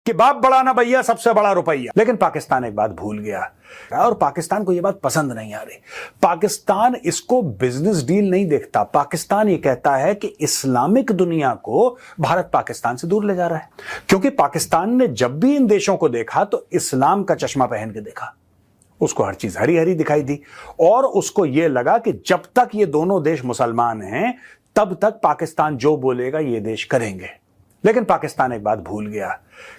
कि बाप बड़ा ना भैया सबसे बड़ा रुपया। लेकिन पाकिस्तान एक बात भूल गया और पाकिस्तान को यह बात पसंद नहीं आ रही। पाकिस्तान इसको बिजनेस डील नहीं देखता। पाकिस्तान ये कहता है कि इस्लामिक दुनिया को भारत पाकिस्तान से दूर ले जा रहा है, क्योंकि पाकिस्तान ने जब भी इन देशों को देखा तो इस्लाम का चश्मा पहन के देखा। उसको हर चीज हरी हरी दिखाई दी और उसको यह लगा कि जब तक ये दोनों देश मुसलमान हैं तब तक पाकिस्तान जो बोलेगा ये देश करेंगे। लेकिन पाकिस्तान एक बात भूल गया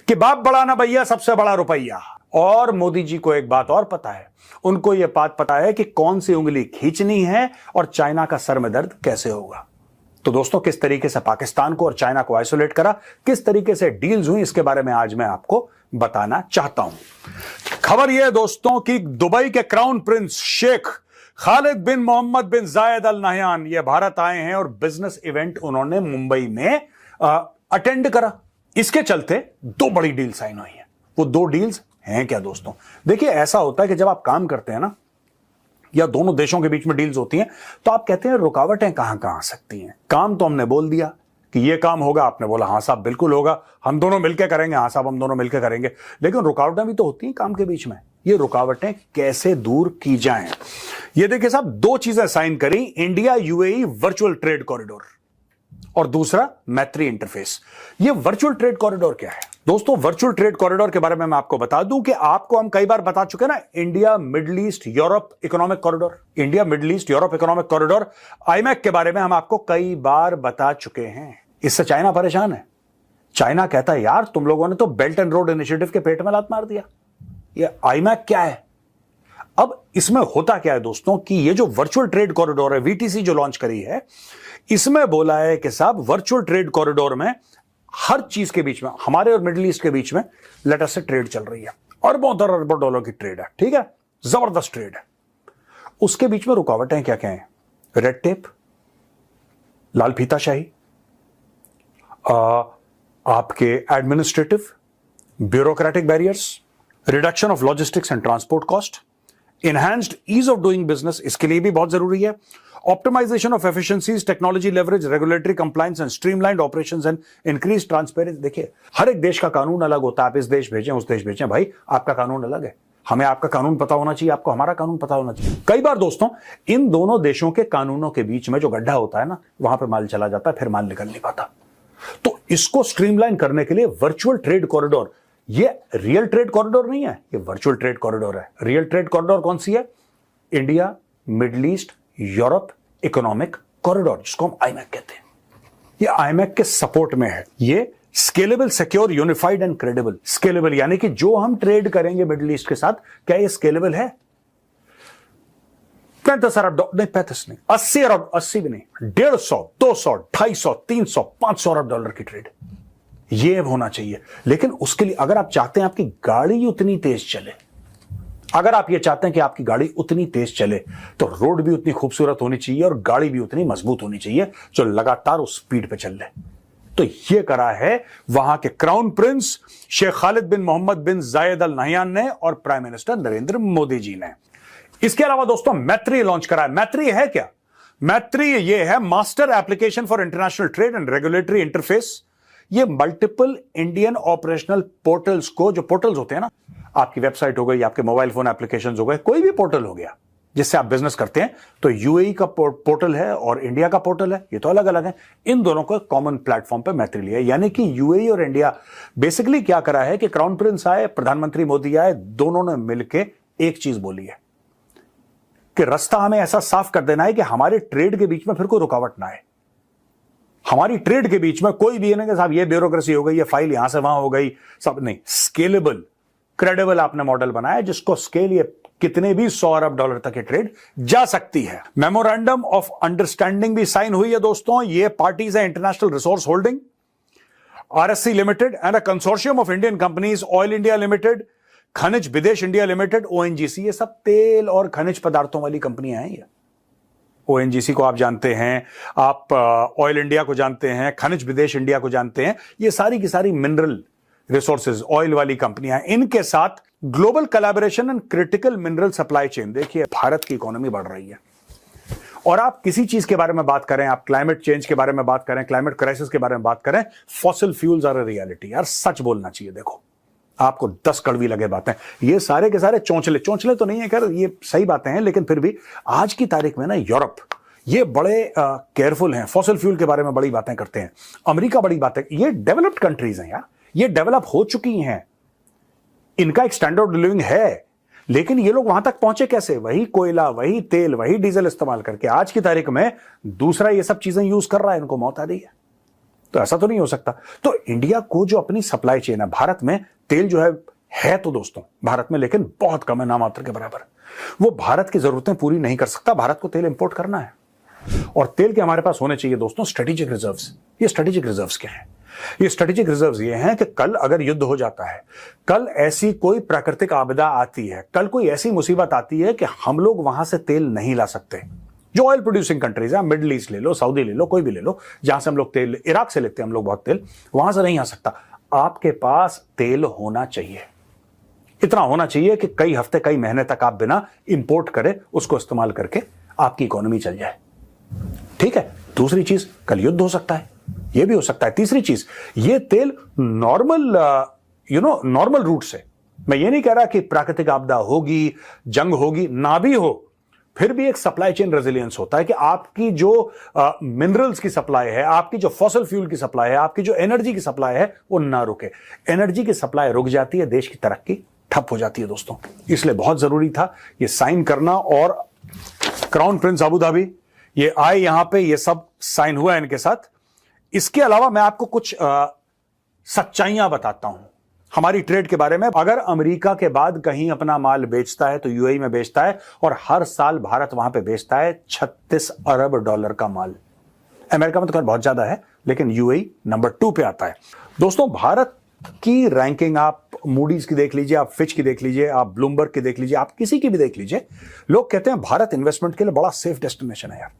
कि बाप बड़ा ना भैया सबसे बड़ा रुपया। और मोदी जी को एक बात और पता है, उनको यह बात पता है कि कौन सी उंगली खींचनी है और चाइना का सर में दर्द कैसे होगा। तो दोस्तों, किस तरीके से पाकिस्तान को और चाइना को आइसोलेट करा, किस तरीके से डील्स हुई, इसके बारे में आज मैं आपको बताना चाहता हूं। खबर यह है दोस्तों कि दुबई के क्राउन प्रिंस शेख खालिद बिन मोहम्मद बिन जायद अल नहयान ये भारत आए हैं और बिजनेस इवेंट उन्होंने मुंबई में अटेंड करा। इसके चलते दो बड़ी डील साइन हुई हैं। वो दो डील्स हैं क्या दोस्तों? देखिए, ऐसा होता है कि जब आप काम करते हैं ना, या दोनों देशों के बीच में डील्स होती हैं, तो आप कहते हैं रुकावटें कहां कहां आ सकती हैं। काम तो हमने बोल दिया कि ये काम होगा, आपने बोला हाँ साहब बिल्कुल होगा, हम दोनों मिलकर करेंगे, हाँ साहब हम दोनों मिलकर करेंगे। लेकिन रुकावटें भी तो होती हैं काम के बीच में। ये रुकावटें कैसे दूर की जाएं? ये देखिए साहब, दो चीजें साइन करी, India UAE virtual trade corridor और दूसरा मैत्री इंटरफेस। ये वर्चुअल ट्रेड कॉरिडोर क्या है दोस्तों? वर्चुअल ट्रेड कॉरिडोर के बारे में मैं आपको बता दूं कि आपको हम कई बार बता चुके ना, India middle east Europe economic corridor, India middle east Europe economic corridor iMac के बारे में हम आपको कई बार बता चुके हैं। इससे चाइना परेशान है। चाइना कहता है यार तुम लोगों ने तो बेल्ट एंड रोड इनिशिएटिव के पेट में लात मार दिया। ये आईमैक क्या है? अब इसमें होता क्या है दोस्तों कि ये जो वर्चुअल ट्रेड कॉरिडोर है, वीटीसी जो लॉन्च करी है, इसमें बोला है कि साहब वर्चुअल ट्रेड कॉरिडोर में हर चीज के बीच में, हमारे और मिडिल ईस्ट के बीच में लेटर से ट्रेड चल रही है, अरबों डॉलर की ट्रेड है, ठीक है, जबरदस्त ट्रेड है। उसके बीच में रुकावटें क्या क्या हैं? रेड टेप, लाल फीताशाही, आपके administrative bureaucratic barriers, reduction of logistics and transport cost, enhanced ease of doing business, इसके लिए भी बहुत जरूरी है, optimization of efficiencies, technology leverage, regulatory compliance and streamlined operations and increase transparency. देखिए, हर एक देश का कानून अलग होता है। आप इस देश भेजें, उस देश भेजें, भाई आपका कानून अलग है, हमें आपका कानून पता होना चाहिए, आपको हमारा कानून पता होना चाहिए। कई बार दोस्तों इन दोनों देशों के कानूनों के बीच में जो गड्ढा होता है ना, वहां पर माल चला जाता है, फिर माल निकल नहीं पाता। तो इसको स्ट्रीमलाइन करने के लिए वर्चुअल ट्रेड कॉरिडोर, ये रियल ट्रेड कॉरिडोर नहीं है, ये वर्चुअल ट्रेड कॉरिडोर है। रियल ट्रेड कॉरिडोर कौन सी है? India middle east Europe economic corridor, जिसको हम आईमैक कहते हैं। ये आईमैक के सपोर्ट में है। ये scalable, secure, unified and credible. Scalable यानी कि जो हम ट्रेड करेंगे मिडिल ईस्ट के साथ, क्या ये स्केलेबल है? 35 अरब नहीं, 35 नहीं, 80 अरब, 80 भी नहीं, 150, 200, 250, 300, 500 अरब डॉलर की ट्रेड ये होना चाहिए। लेकिन उसके लिए अगर आप चाहते हैं आपकी गाड़ी उतनी तेज चले, अगर आप ये चाहते हैं कि आपकी गाड़ी उतनी तेज चले, तो रोड भी उतनी खूबसूरत होनी चाहिए और गाड़ी भी उतनी मजबूत होनी चाहिए जो लगातार उस स्पीड पे चल ले। तो ये करा है वहां के क्राउन प्रिंस शेख खालिद बिन मोहम्मद बिन जायद अल नहयान ने और प्राइम मिनिस्टर नरेंद्र मोदी जी ने। इसके अलावा दोस्तों मैत्री लॉन्च करा है। मैत्री है क्या? मैत्री ये है master application for international trade and regulatory interface. ये मल्टीपल इंडियन ऑपरेशनल पोर्टल्स को, जो पोर्टल्स होते हैं ना, आपकी वेबसाइट हो गई, आपके मोबाइल फोन एप्लीकेशंस हो गए, कोई भी पोर्टल हो गया जिससे आप बिजनेस करते हैं, तो यूएई का पोर्टल है और इंडिया का पोर्टल है, ये तो अलग अलग है। इन दोनों को कॉमन प्लेटफॉर्म पे मैत्री लिया है। यानी कि यूएई और इंडिया बेसिकली क्या करा है कि क्राउन प्रिंस आए, प्रधानमंत्री मोदी आए, दोनों ने मिलकर एक चीज बोली है कि रास्ता हमें ऐसा साफ कर देना है कि हमारे ट्रेड के बीच में फिर कोई रुकावट ना आए। हमारी ट्रेड के बीच में कोई भी नहीं कि साहब ये ब्यूरोक्रेसी हो गई, ये फाइल यहां से वहां हो गई, सब नहीं। स्केलेबल, क्रेडिबल आपने मॉडल बनाया जिसको स्केल ये कितने भी 100 अरब डॉलर तक की ट्रेड जा सकती है। मेमोरेंडम ऑफ अंडरस्टैंडिंग भी साइन हुई है दोस्तों। ये पार्टीज है international resource holding, RSC limited and a consortium of Indian companies, oil India limited, खनिज विदेश इंडिया लिमिटेड, ओएनजीसी। ये सब तेल और खनिज पदार्थों वाली कंपनियां हैं। ये ओएनजीसी को आप जानते हैं, आप ऑयल इंडिया को जानते हैं, खनिज विदेश इंडिया को जानते हैं। ये सारी की सारी मिनरल रिसोर्सेज, ऑयल वाली कंपनियां। इनके साथ global collaboration and critical mineral supply chain. देखिए भारत की इकोनॉमी बढ़ रही है और आप किसी चीज के बारे में बात करें, आप क्लाइमेट चेंज के बारे में बात करें, क्लाइमेट क्राइसिस के बारे में बात करें, fossil fuels are a reality. यार सच बोलना चाहिए। देखो आपको 10 कड़वी लगे बातें, ये सारे के सारे चौंचले चौंचले तो नहीं है, खैर ये सही बातें हैं, लेकिन फिर भी आज की तारीख में ना यूरोप ये बड़े केयरफुल हैं, फॉसिल फ्यूल के बारे में बड़ी बातें करते हैं, अमेरिका बड़ी बातें, ये डेवलप्ड कंट्रीज हैं यार, ये डेवलप हो चुकी हैं, इनका एक स्टैंडर्ड लिविंग है, लेकिन ये लोग वहां तक पहुंचे कैसे? वही कोयला, वही तेल, वही डीजल इस्तेमाल करके। आज की तारीख में दूसरा ये सब चीजें यूज कर रहा है, इनको मौत आ रही है। तो ऐसा तो नहीं हो सकता। तो इंडिया को जो अपनी सप्लाई चेन है, भारत में तेल जो है तो दोस्तों भारत में, लेकिन बहुत कम है, नामात्र के बराबर। वो भारत की जरूरतें पूरी नहीं कर सकता, भारत को तेल इंपोर्ट करना है। और तेल के हमारे पास होने चाहिए दोस्तों स्ट्रेटेजिक रिजर्व्स। ये स्ट्रेटेजिक रिजर्व्स क्या है? ये स्ट्रेटेजिक रिजर्व्स ये हैं कि कल अगर युद्ध हो जाता है, कल ऐसी कोई प्राकृतिक आपदा आती है, कल कोई ऐसी मुसीबत आती है कि हम लोग वहां से तेल नहीं ला सकते, जो ऑयल प्रोड्यूसिंग कंट्रीज है, मिडिल ईस्ट ले लो, सऊदी ले लो, कोई भी ले लो, जहां से हम लोग तेल, इराक से लेते हैं हम लोग बहुत तेल, वहां से नहीं आ सकता। आपके पास तेल होना चाहिए, इतना होना चाहिए कि कई हफ्ते कई महीने तक आप बिना इंपोर्ट करे उसको इस्तेमाल करके आपकी इकोनॉमी चल जाए। ठीक है। दूसरी चीज, कल युद्ध हो सकता है, यह भी हो सकता है। तीसरी चीज, ये तेल नॉर्मल रूट से, मैं ये नहीं कह रहा कि प्राकृतिक आपदा होगी, जंग होगी, ना भी हो, फिर भी एक सप्लाई चेन रेजिलियंस होता है कि आपकी जो मिनरल्स की सप्लाई है, आपकी जो फॉसिल फ्यूल की सप्लाई है, आपकी जो एनर्जी की सप्लाई है, वो ना रुके। एनर्जी की सप्लाई रुक जाती है, देश की तरक्की ठप हो जाती है दोस्तों। इसलिए बहुत जरूरी था ये साइन करना। और क्राउन प्रिंस अबू धाबी ये आए यहां पे, ये सब साइन हुआ इनके साथ। इसके अलावा मैं आपको कुछ सच्चाइयां बताता हूं हमारी ट्रेड के बारे में। अगर अमेरिका के बाद कहीं अपना माल बेचता है तो यूएई में बेचता है, और हर साल भारत वहां पे बेचता है 36 अरब डॉलर का माल। अमेरिका में तो खैर बहुत ज्यादा है, लेकिन यूएई नंबर 2 पे आता है दोस्तों। भारत की रैंकिंग आप मूडीज की देख लीजिए, आप फिच की देख लीजिए, आप ब्लूमबर्ग की देख लीजिए, आप किसी की भी देख लीजिए, लोग कहते हैं भारत इन्वेस्टमेंट के लिए बड़ा सेफ डेस्टिनेशन है यार।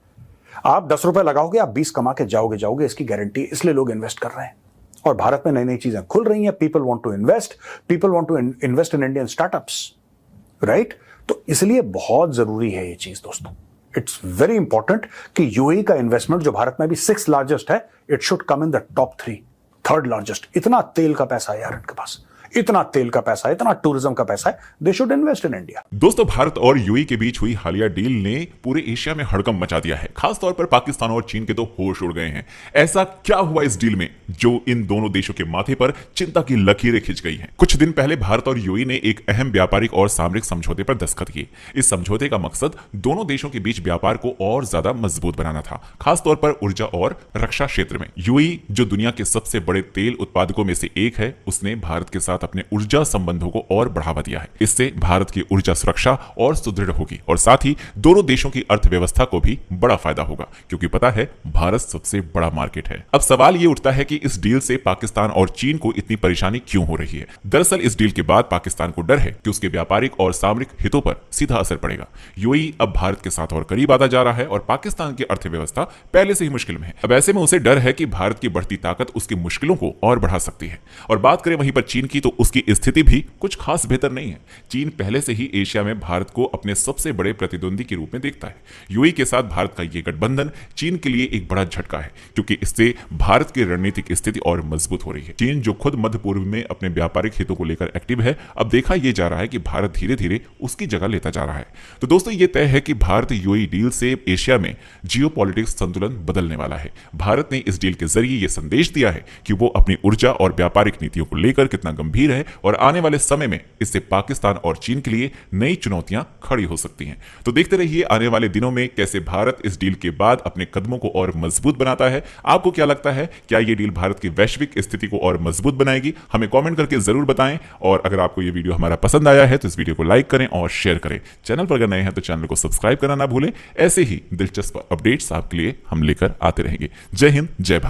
आप 10 रुपए लगाओगे, आप 20 कमा के जाओगे, इसकी गारंटी, इसलिए लोग इन्वेस्ट कर रहे हैं। और भारत में नई नई चीजें खुल रही हैं, people want to invest in Indian startups, right? तो इसलिए बहुत जरूरी है ये चीज दोस्तों। इट्स वेरी इंपॉर्टेंट कि यूएई का इन्वेस्टमेंट, जो भारत में भी 6th लार्जेस्ट है, it should come in the top 3, 3rd largest. इतना तेल का पैसा है यार इनके पास, इतना तेल का पैसा है, इतना टूरिज्म का पैसा है, they should invest in India. दोस्तों, भारत और यूएई के बीच हुई हालिया डील ने पूरे एशिया में हड़कंप मचा दिया है। खासतौर पर पाकिस्तान और चीन के तो होश उड़ गए हैं। ऐसा क्या हुआ इस डील में जो इन दोनों देशों के माथे पर चिंता की लकीरें खिंच गई हैं? कुछ दिन पहले भारत और यूएई ने एक अहम व्यापारिक और सामरिक समझौते पर दस्तखत किए। इस समझौते का मकसद दोनों देशों के बीच व्यापार को और ज्यादा मजबूत बनाना था, खासतौर पर ऊर्जा और रक्षा क्षेत्र में। यूएई, जो दुनिया के सबसे बड़े तेल उत्पादकों में से एक है, उसने भारत के साथ अपने ऊर्जा संबंधों को और बढ़ावा दिया है। इससे भारत की ऊर्जा सुरक्षा और सुदृढ़ होगी, और साथ ही दोनों देशों की अर्थव्यवस्था को भी बड़ा फायदा होगा, क्योंकि पता है भारत सबसे बड़ा मार्केट है। अब सवाल यह उठता है कि इस डील से पाकिस्तान और चीन को इतनी परेशानी क्यों हो रही है? दरअसल इस डील के बाद पाकिस्तान को डर है कि उसके व्यापारिक और सामरिक हितों पर सीधा असर पड़ेगा। यूएई अब भारत के साथ और करीब आता जा रहा है, और पाकिस्तान की अर्थव्यवस्था पहले से ही मुश्किल में है। अब ऐसे में उसे डर है कि भारत की बढ़ती ताकत उसकी मुश्किलों को और बढ़ा सकती है। और बात करें वहीं पर चीन की, तो उसकी स्थिति भी कुछ खास बेहतर नहीं है। चीन पहले से ही एशिया में भारत को अपने सबसे बड़े प्रतिद्वंदी के रूप में देखता है। यूएई के साथ भारत का यह गठबंधन चीन के लिए एक बड़ा झटका है, क्योंकि इससे भारत की रणनीतिक स्थिति और मजबूत हो रही है। चीन, जो खुद मध्य पूर्व में अपने व्यापारिक हितों को लेकर एक्टिव है, अब देखा यह जा रहा है कि भारत धीरे धीरे उसकी जगह लेता जा रहा है। तो दोस्तों, यह तय है कि भारत यूएई डील से एशिया में जियोपॉलिटिक्स संतुलन बदलने वाला है। भारत ने इस डील के जरिए यह संदेश दिया है कि वो अपनी ऊर्जा और व्यापारिक नीतियों को लेकर कितना गंभीर है, और आने वाले समय में इससे पाकिस्तान और चीन के लिए नई चुनौतियां खड़ी हो सकती हैं। तो देखते रहिए आने वाले दिनों में कैसे भारत इस डील के बाद अपने कदमों को और मजबूत बनाता है। आपको क्या लगता है, क्या यह डील भारत की वैश्विक स्थिति को और मजबूत बनाएगी? हमें कमेंट करके जरूर बताएं। और अगर आपको यह वीडियो हमारा पसंद आया है तो इस वीडियो को लाइक करें और शेयर करें। चैनल पर अगर नए हैं तो चैनल को सब्सक्राइब करना ना भूलें। ऐसे ही दिलचस्प अपडेट्स आपके लिए हम लेकर आते रहेंगे। जय हिंद, जय भारत।